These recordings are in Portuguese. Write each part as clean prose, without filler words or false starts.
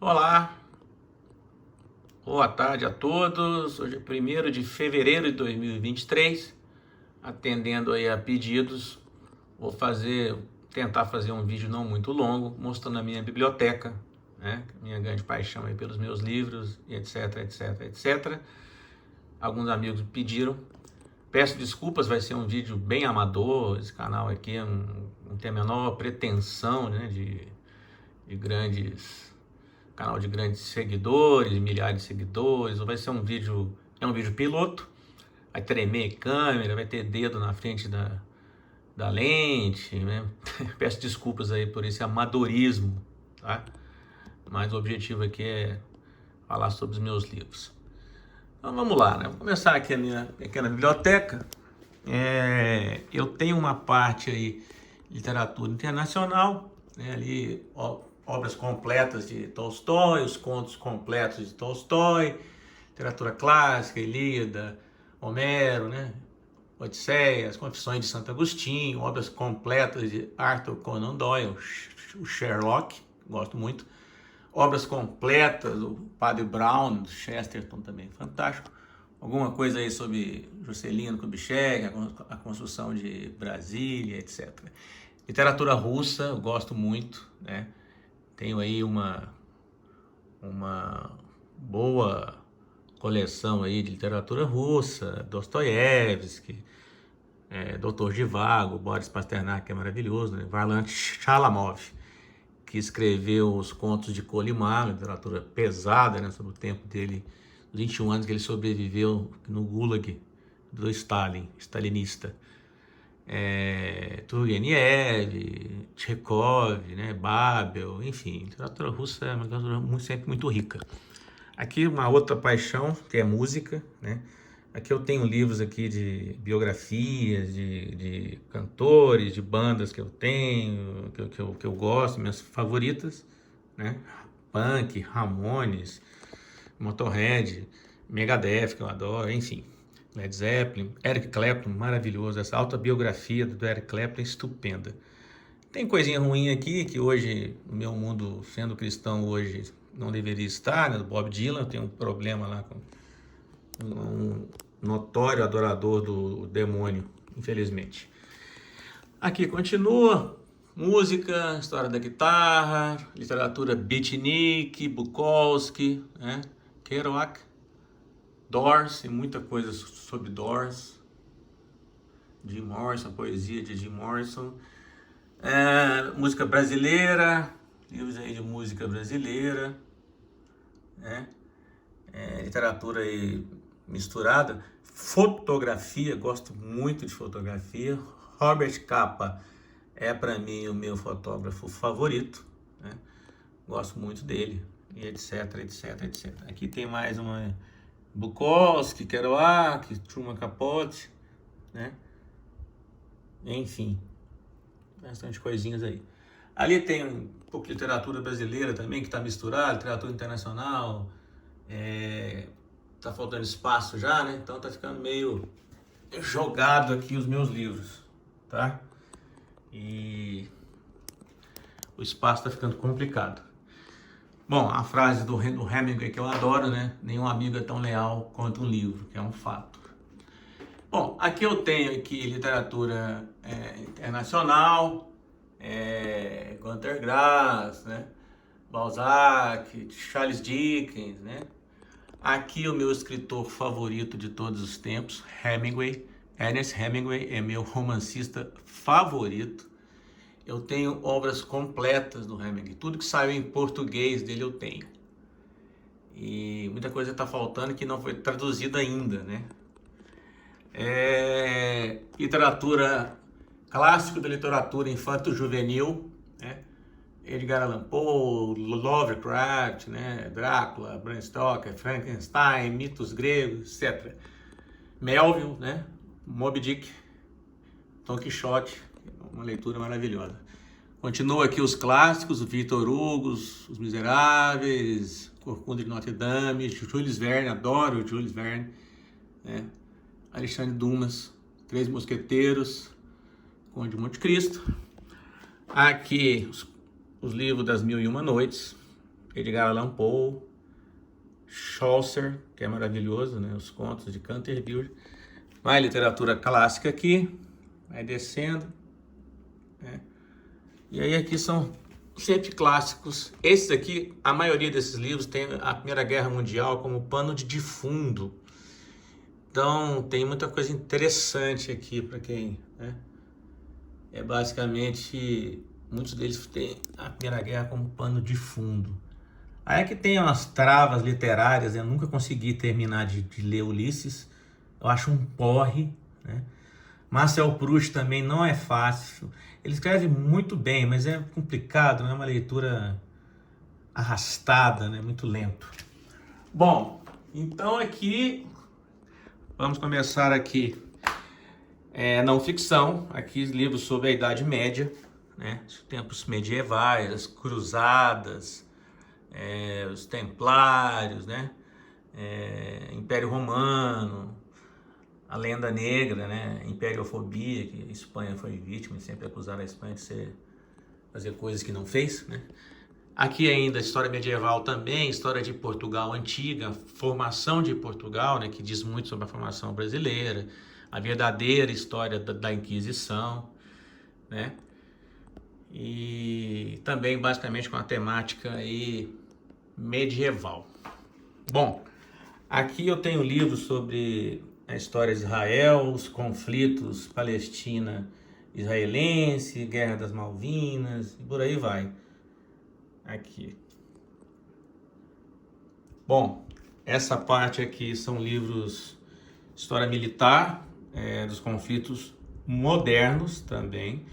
Olá, boa tarde a todos. Hoje é 1º de fevereiro de 2023, atendendo aí a pedidos. Vou tentar fazer um vídeo não muito longo, mostrando a minha biblioteca, né? Minha grande paixão aí pelos meus livros, etc, etc, etc. Alguns amigos pediram. Peço desculpas, vai ser um vídeo bem amador. Esse canal aqui não tem a menor pretensão, né, de canal de grandes seguidores, milhares de seguidores. Vai ser um vídeo piloto. Vai tremer câmera, vai ter dedo na frente da lente, né? Peço desculpas aí por esse amadorismo, tá? Mas o objetivo aqui é falar sobre os meus livros. Então vamos lá, né? Vou começar aqui a minha pequena biblioteca. Eu tenho uma parte aí de literatura internacional, né? Ali obras completas de Tolstói, os contos completos de Tolstói, literatura clássica, Ilíada, Homero, né? Odisseia, as Confissões de Santo Agostinho, obras completas de Arthur Conan Doyle, o Sherlock, gosto muito. Obras completas do Padre Brown, do Chesterton também, fantástico. Alguma coisa aí sobre Juscelino Kubitschek, a construção de Brasília, etc. Literatura russa, eu gosto muito, né? Tenho aí uma boa coleção aí de literatura russa, Dostoiévski, Dr. Zhivago, Boris Pasternak, que é maravilhoso, né? Varlam Shalamov, que escreveu os contos de Kolyma, literatura pesada, né, sobre o tempo dele, 21 anos que ele sobreviveu no Gulag do Stalin, stalinista. Turgenev, Tchekhov, né, Babel, enfim, literatura russa é uma literatura sempre muito rica. Aqui uma outra paixão, que é música, né? Aqui eu tenho livros aqui de biografias, de cantores, de bandas que eu tenho, que eu gosto, minhas favoritas, né? Punk, Ramones, Motorhead, Megadeth, que eu adoro, enfim. Led Zeppelin, Eric Clapton, maravilhoso. Essa autobiografia do Eric Clapton é estupenda. Tem coisinha ruim aqui, que hoje, no meu mundo, sendo cristão hoje, não deveria estar, né? Do Bob Dylan, eu tenho um problema lá com um notório adorador do demônio, infelizmente. Aqui continua, música, história da guitarra, literatura beatnik, Bukowski, né? Kerouac, Doors, e muita coisa sobre Doors, Jim Morrison, poesia de Jim Morrison, música brasileira, livros aí de música brasileira, né? Literatura aí misturada, fotografia, gosto muito de fotografia. Robert Capa é para mim o meu fotógrafo favorito, né? Gosto muito dele, e etc, etc, etc. Aqui tem mais uma Bukowski, Kerouac, Truman Capote, né? Enfim, bastante coisinhas aí. Ali tem um pouco de literatura brasileira também, que está misturada, literatura internacional. Tá faltando espaço já, né? Então tá ficando meio jogado aqui os meus livros, tá? E o espaço tá ficando complicado. Bom, a frase do Hemingway que eu adoro, né? Nenhum amigo é tão leal quanto um livro, que é um fato. Bom, aqui eu tenho literatura internacional, Günter Grass, né? Balzac, Charles Dickens, né? Aqui o meu escritor favorito de todos os tempos, Hemingway. Ernest Hemingway é meu romancista favorito. Eu tenho obras completas do Hemingway. Tudo que saiu em português dele eu tenho. E muita coisa está faltando que não foi traduzida ainda, né? Literatura, clássico da literatura infanto-juvenil, né? Edgar Allan Poe, Lovecraft, né? Drácula, Bram Stoker, Frankenstein, mitos gregos, etc. Melville, né? Moby Dick, Don Quixote, uma leitura maravilhosa. Continua aqui os clássicos, o Victor Hugo, Os Miseráveis, Corcunda de Notre Dame, Jules Verne, adoro o Jules Verne, né? Alexandre Dumas, Três Mosqueteiros, Conde de Monte Cristo. Aqui os livros das Mil e Uma Noites, Edgar Allan Poe, Chaucer, que é maravilhoso, né? Os contos de Canterbury. Vai literatura clássica aqui, vai descendo, né? E aí aqui são sempre clássicos. Esses aqui, a maioria desses livros tem a Primeira Guerra Mundial como pano de fundo. Então tem muita coisa interessante aqui para quem, né? É basicamente, muitos deles têm a Primeira Guerra como pano de fundo. Aí é que tem umas travas literárias, né? Eu nunca consegui terminar de ler Ulisses. Eu acho um porre, né? Marcel Proust também não é fácil. Ele escreve muito bem, mas é complicado, não é uma leitura arrastada, né? Muito lento. Bom, então aqui vamos começar aqui não ficção, aqui livros sobre a Idade Média, né? Os tempos medievais, as cruzadas, os templários, né? Império Romano, a lenda negra, né? Imperiofobia, que a Espanha foi vítima e sempre acusaram a Espanha de fazer coisas que não fez, né? Aqui ainda história medieval também, história de Portugal antiga, formação de Portugal, né? Que diz muito sobre a formação brasileira, a verdadeira história da Inquisição, né? E também basicamente com a temática aí medieval. Bom, aqui eu tenho livros sobre a história de Israel, os conflitos Palestina-israelense, Guerra das Malvinas, e por aí vai. Aqui. Bom, essa parte aqui são livros história militar, dos conflitos modernos também.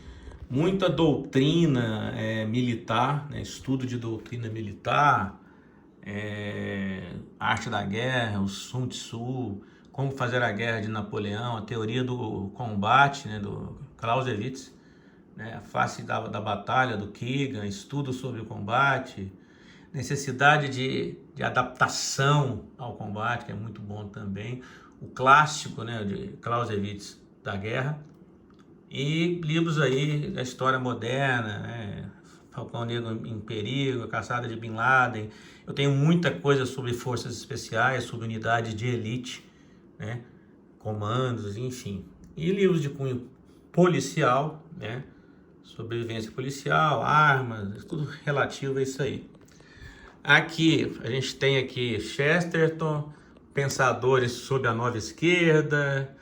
Muita doutrina militar, né? Estudo de doutrina militar, arte da guerra, o Sun Tzu, como fazer a guerra de Napoleão, a teoria do combate, né, do Clausewitz, né, a face da batalha do Keegan, estudo sobre o combate, necessidade de adaptação ao combate, que é muito bom também, o clássico, né, de Clausewitz da guerra, e livros aí da história moderna, né, Falcão Negro em Perigo, a Caçada de Bin Laden. Eu tenho muita coisa sobre forças especiais, sobre unidades de elite, né, comandos, enfim. E livros de cunho policial, né, sobrevivência policial, armas, tudo relativo a isso aí. Aqui, a gente tem aqui Chesterton, pensadores sobre a nova esquerda,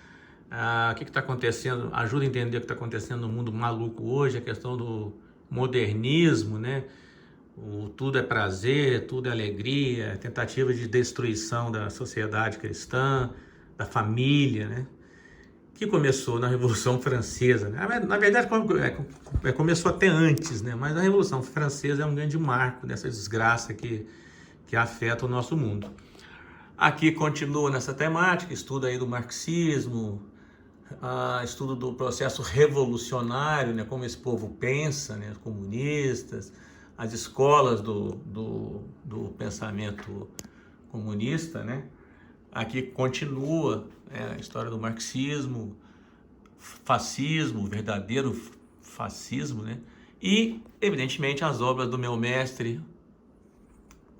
o que está acontecendo, ajuda a entender o que está acontecendo no mundo maluco hoje, a questão do modernismo, né? O tudo é prazer, tudo é alegria, tentativa de destruição da sociedade cristã, da família, né? Que começou na Revolução Francesa, né? Na verdade, começou até antes, né? Mas a Revolução Francesa é um grande marco dessa desgraça que afeta o nosso mundo. Aqui continua nessa temática, estudo aí do marxismo, estudo do processo revolucionário, né? Como esse povo pensa, né? Os comunistas, as escolas do pensamento comunista, né? Aqui continua a história do marxismo, fascismo, verdadeiro fascismo, né? E, evidentemente, as obras do meu mestre,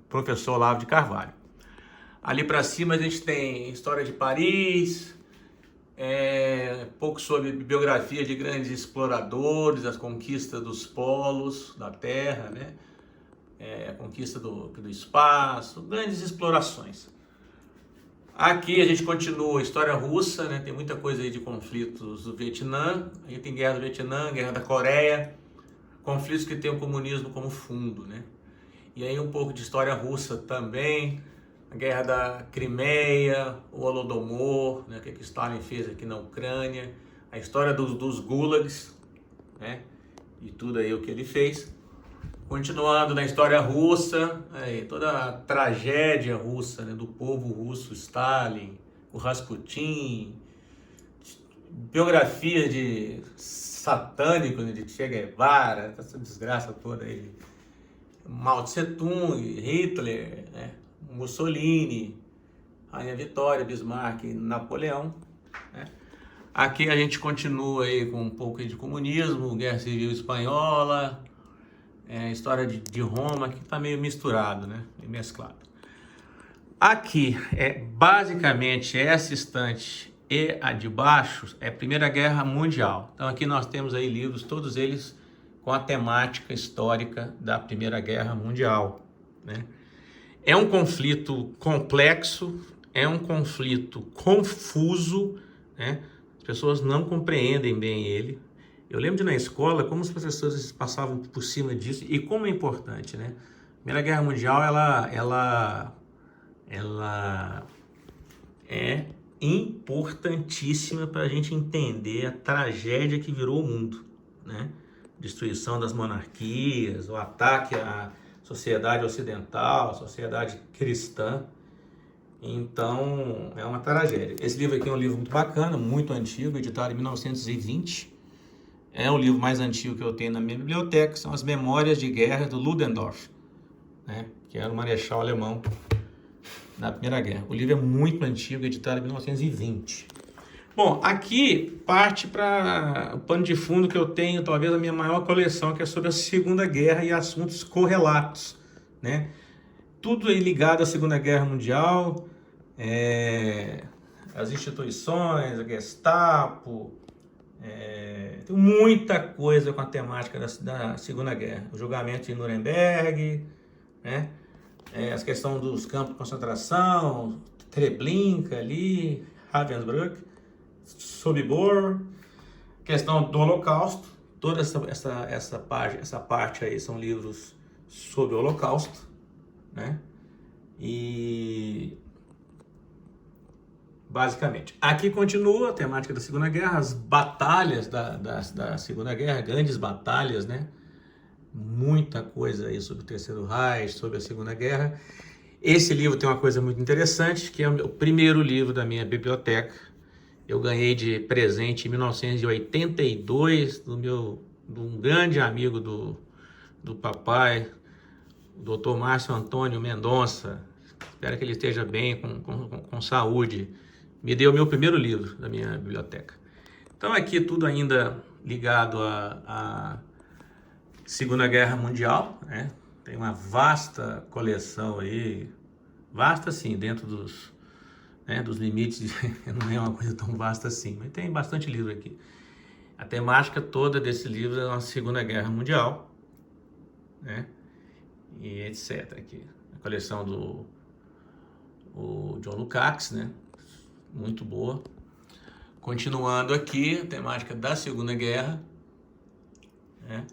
professor Olavo de Carvalho. Ali para cima a gente tem história de Paris, pouco sobre biografia de grandes exploradores, as conquistas dos polos da Terra, né? A conquista do espaço, grandes explorações. Aqui a gente continua história russa, né? Tem muita coisa aí de conflitos do Vietnã, aí tem guerra do Vietnã, guerra da Coreia, conflitos que tem o comunismo como fundo, né? E aí um pouco de história russa também, a guerra da Crimeia, o Holodomor, né? O que Stalin fez aqui na Ucrânia, a história dos gulags, né? E tudo aí o que ele fez. Continuando na história russa, toda a tragédia russa, né, do povo russo, Stalin, o Rasputin, biografia de satânico, né, de Che Guevara, essa desgraça toda aí, Mao Tse Tung, Hitler, né, Mussolini, Rainha Vitória, Bismarck, Napoleão, né. Aqui a gente continua aí com um pouco de comunismo, Guerra Civil Espanhola, história de Roma, que está meio misturado, né? Meio mesclado. Aqui, basicamente, essa estante e a de baixo é a Primeira Guerra Mundial. Então aqui nós temos aí livros, todos eles com a temática histórica da Primeira Guerra Mundial, né? É um conflito complexo, é um conflito confuso, né? As pessoas não compreendem bem ele. Eu lembro de na escola como os professores passavam por cima disso e como é importante, né? A Primeira Guerra Mundial, ela é importantíssima para a gente entender a tragédia que virou o mundo, né? Destruição das monarquias, o ataque à sociedade ocidental, à sociedade cristã. Então, é uma tragédia. Esse livro aqui é um livro muito bacana, muito antigo, editado em 1920. É o livro mais antigo que eu tenho na minha biblioteca, são as Memórias de Guerra do Ludendorff, né? Que era um marechal alemão na Primeira Guerra. O livro é muito antigo, editado em 1920. Bom, aqui parte para o pano de fundo que eu tenho, talvez a minha maior coleção, que é sobre a Segunda Guerra e assuntos correlatos, né? Tudo aí ligado à Segunda Guerra Mundial, as instituições, a Gestapo, tem muita coisa com a temática da Segunda Guerra. O julgamento de Nuremberg, né? As questões dos campos de concentração, Treblinka ali, Ravensbrück, Sobibor, questão do Holocausto. Toda essa parte aí são livros sobre o Holocausto, né? E basicamente, aqui continua a temática da Segunda Guerra, as batalhas da Segunda Guerra, grandes batalhas, né? Muita coisa aí sobre o Terceiro Reich, sobre a Segunda Guerra. Esse livro tem uma coisa muito interessante, que é o primeiro livro da minha biblioteca. Eu ganhei de presente em 1982 de um grande amigo do papai, o Dr. Márcio Antônio Mendonça. Espero que ele esteja bem, com saúde. Me deu o meu primeiro livro da minha biblioteca. Então aqui tudo ainda ligado a Segunda Guerra Mundial, né? Tem uma vasta coleção aí, vasta sim, dentro dos limites, não é uma coisa tão vasta assim, mas tem bastante livro aqui. A temática toda desse livro é a Segunda Guerra Mundial, né? E etc. Aqui. A coleção do John Lukács, né? Muito boa. Continuando aqui, a temática da Segunda Guerra, né?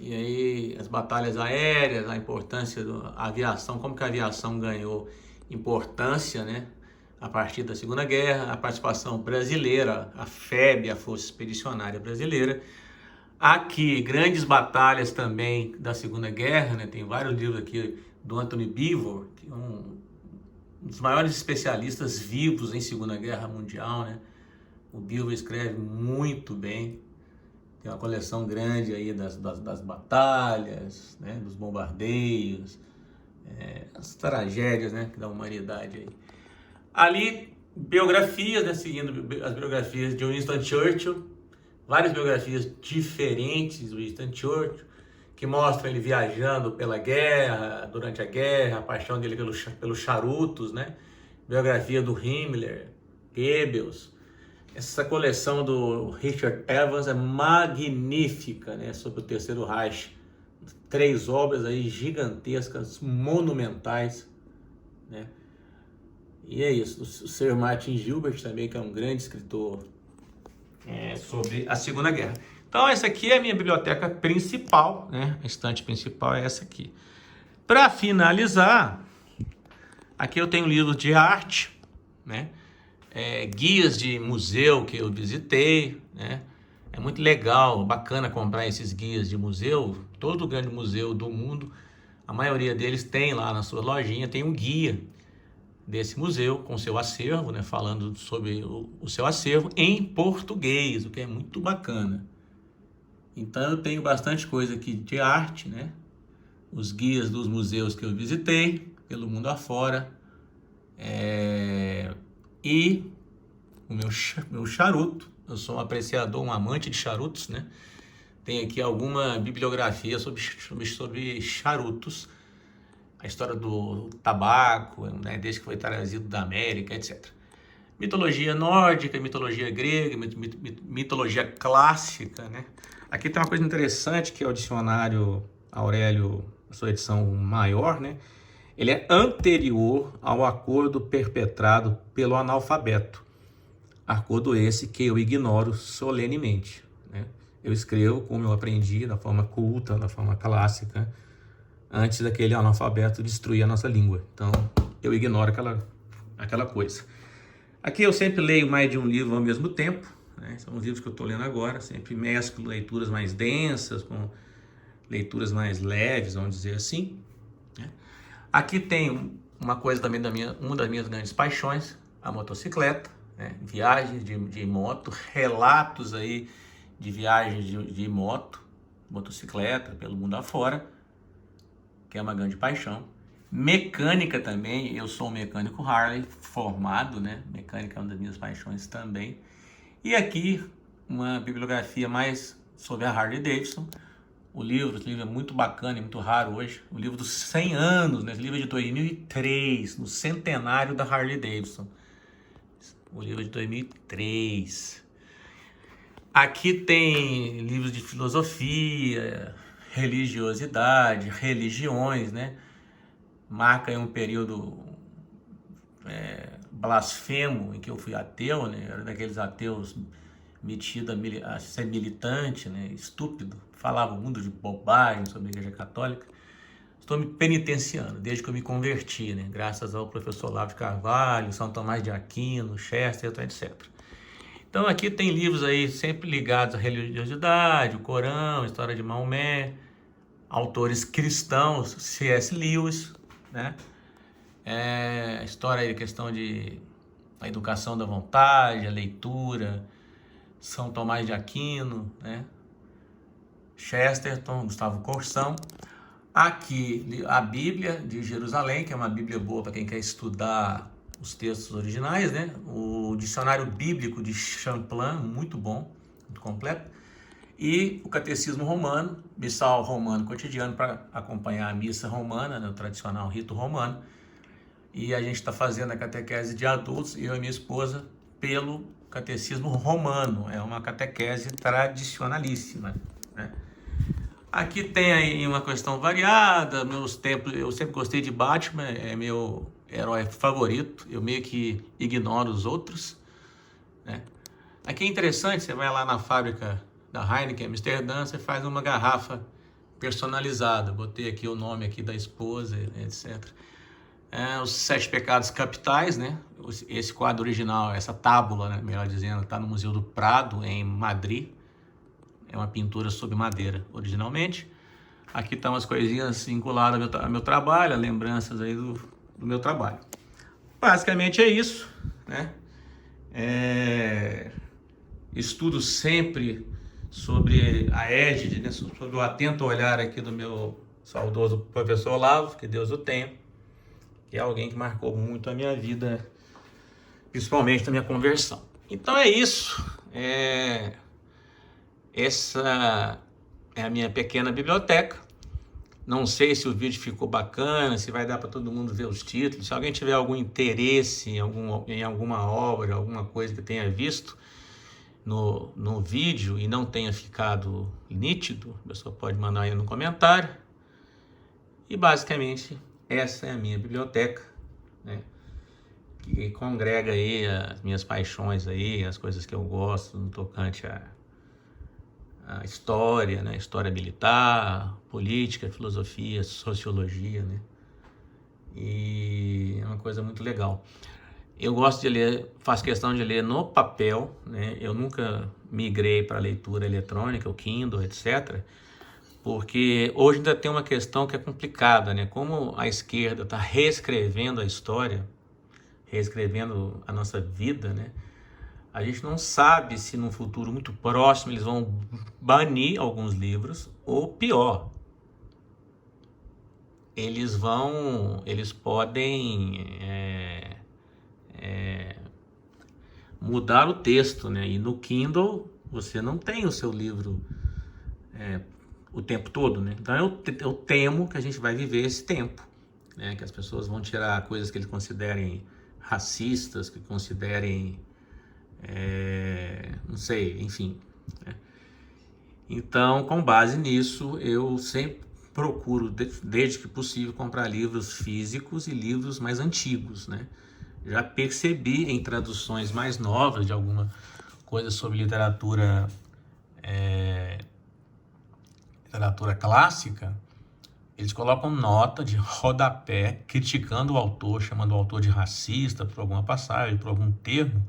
E aí as batalhas aéreas, a importância da aviação, como que a aviação ganhou importância, né? A partir da Segunda Guerra, a participação brasileira, a FEB, a Força Expedicionária Brasileira. Aqui, grandes batalhas também da Segunda Guerra, né? Tem vários livros aqui do Anthony Beevor, que é um dos maiores especialistas vivos em Segunda Guerra Mundial, né? O Beevor escreve muito bem. Tem uma coleção grande aí das batalhas, né? Dos bombardeios, as tragédias, né? Da humanidade aí. Ali, biografias, né? Seguindo as biografias de Winston Churchill, várias biografias diferentes do Winston Churchill, que mostram ele viajando pela guerra, durante a guerra, a paixão dele pelos charutos, né? Biografia do Himmler, Goebbels. Essa coleção do Richard Evans é magnífica, né? Sobre o Terceiro Reich. 3 obras aí gigantescas, monumentais, né? E é isso. O Sir Martin Gilbert também, que é um grande escritor sobre a Segunda Guerra. Então essa aqui é a minha biblioteca principal, né? A estante principal é essa aqui. Para finalizar, aqui eu tenho livros de arte, né? Guias de museu que eu visitei, né? É muito legal, bacana comprar esses guias de museu. Todo grande museu do mundo, a maioria deles tem lá na sua lojinha, tem um guia desse museu com seu acervo, né? Falando sobre o seu acervo em português, o que é muito bacana. Então eu tenho bastante coisa aqui de arte, né? Os guias dos museus que eu visitei pelo mundo afora. E o meu charuto. Eu sou um apreciador, um amante de charutos, né? tem aqui alguma bibliografia sobre charutos, a história do tabaco, né, desde que foi trazido da América, etc. Mitologia nórdica, mitologia grega, mitologia clássica, né? Aqui tem uma coisa interessante que é o dicionário Aurélio, a sua edição maior, né? Ele é anterior ao acordo perpetrado pelo analfabeto. Acordo esse que eu ignoro solenemente, né? Eu escrevo como eu aprendi, da forma culta, da forma clássica, antes daquele analfabeto destruir a nossa língua. Então, eu ignoro aquela coisa. Aqui eu sempre leio mais de um livro ao mesmo tempo, né? São os livros que eu estou lendo agora, sempre mesclo leituras mais densas com leituras mais leves, vamos dizer assim, né? Aqui tem uma coisa também uma das minhas grandes paixões, a motocicleta, né? Viagens de moto, relatos aí de viagens de motocicleta pelo mundo afora, que é uma grande paixão. Mecânica também, eu sou um mecânico Harley formado, né? Mecânica é uma das minhas paixões também. E aqui uma bibliografia mais sobre a Harley Davidson. Esse livro é muito bacana e muito raro hoje. O livro dos 100 anos, né? Esse livro é de 2003, no centenário da Harley Davidson. O livro é de 2003. Aqui tem livros de filosofia, religiosidade, religiões, né? Marca aí um período blasfemo em que eu fui ateu, né? Era daqueles ateus metido a ser militante, né? Estúpido, falava um mundo de bobagem sobre a Igreja Católica. Estou me penitenciando desde que eu me converti, né? Graças ao professor Olavo de Carvalho, São Tomás de Aquino, Chesterton, etc. Então aqui tem livros aí sempre ligados à religiosidade, o Corão, a história de Maomé, autores cristãos, C.S. Lewis, né? A história aí, a questão de a educação da vontade, a leitura, São Tomás de Aquino, né? Chesterton, Gustavo Corsão. Aqui a Bíblia de Jerusalém, que é uma Bíblia boa para quem quer estudar os textos originais, né? O dicionário bíblico de Champlain, muito bom, muito completo. E o Catecismo Romano, missal romano cotidiano para acompanhar a missa romana, né? O tradicional rito romano. E a gente está fazendo a catequese de adultos, eu e minha esposa, pelo Catecismo Romano. É uma catequese tradicionalíssima, né? Aqui tem aí uma questão variada, meus tempos, eu sempre gostei de Batman, é meu herói favorito, eu meio que ignoro os outros, né? Aqui é interessante, você vai lá na fábrica da Heineken, Amsterdã, você faz uma garrafa personalizada, botei aqui o nome aqui da esposa, etc. Os 7 pecados capitais, né? Esse quadro original, essa tábula, né, melhor dizendo, está no Museu do Prado, em Madrid. É uma pintura sobre madeira, originalmente. Aqui estão as coisinhas vinculadas ao meu trabalho, lembranças aí do meu trabalho. Basicamente é isso, né? Estudo sempre sobre a égide, né? Sobre o atento olhar aqui do meu saudoso professor Olavo, que Deus o tenha, que é alguém que marcou muito a minha vida, principalmente na minha conversão. Então é isso. Essa é a minha pequena biblioteca. Não sei se o vídeo ficou bacana, se vai dar para todo mundo ver os títulos. Se alguém tiver algum interesse em alguma obra, alguma coisa que tenha visto no vídeo e não tenha ficado nítido, a pessoa pode mandar aí no comentário. E basicamente essa é a minha biblioteca, né? Que congrega aí as minhas paixões aí, as coisas que eu gosto no tocante a história, né? História militar, política, filosofia, sociologia, né? E é uma coisa muito legal. Eu gosto de ler, faço questão de ler no papel, né? Eu nunca migrei para leitura eletrônica, o Kindle, etc. Porque hoje ainda tem uma questão que é complicada, né? Como a esquerda está reescrevendo a história, reescrevendo a nossa vida, né? A gente não sabe se num futuro muito próximo eles vão banir alguns livros, ou pior, eles podem mudar o texto, né? E no Kindle você não tem o seu livro o tempo todo, né? Então eu temo que a gente vai viver esse tempo, né? Que as pessoas vão tirar coisas que eles considerem racistas, que considerem, não sei, enfim, né? Então, com base nisso, eu sempre procuro, desde que possível, comprar livros físicos e livros mais antigos, né? Já percebi em traduções mais novas de alguma coisa sobre literatura clássica, eles colocam nota de rodapé criticando o autor, chamando o autor de racista por alguma passagem, por algum termo.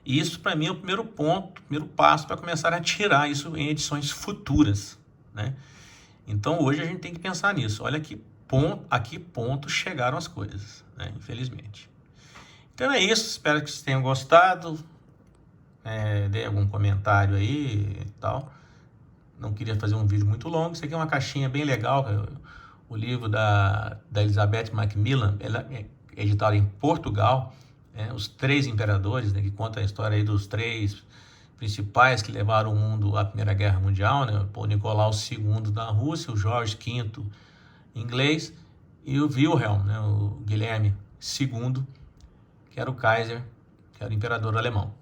E isso, para mim, é o primeiro ponto, primeiro passo para começar a tirar isso em edições futuras, né? Então, hoje a gente tem que pensar nisso. Olha a que ponto chegaram as coisas, né? Infelizmente. Então é isso, espero que vocês tenham gostado. Dê algum comentário aí e tal. Não queria fazer um vídeo muito longo. Isso aqui é uma caixinha bem legal. O livro da Elizabeth Macmillan, ela é editada em Portugal. Os Três Imperadores, né, que conta a história aí dos três principais que levaram o mundo à Primeira Guerra Mundial, né? O Nicolau II da Rússia, o Jorge V inglês e o Wilhelm, né? O Guilherme II, que era o Kaiser, que era o imperador alemão.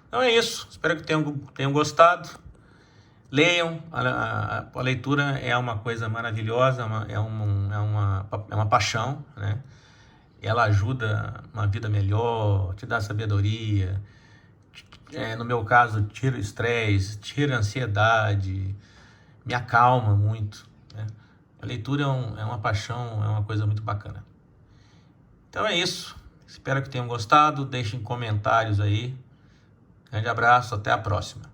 Então é isso, espero que tenham gostado. Leiam, a leitura é uma coisa maravilhosa, é uma paixão, né? Ela ajuda uma vida melhor, te dá sabedoria, no meu caso, tira o estresse, tira a ansiedade, me acalma muito, né? A leitura é uma paixão, é uma coisa muito bacana. Então é isso, espero que tenham gostado, deixem comentários aí. Grande abraço, até a próxima.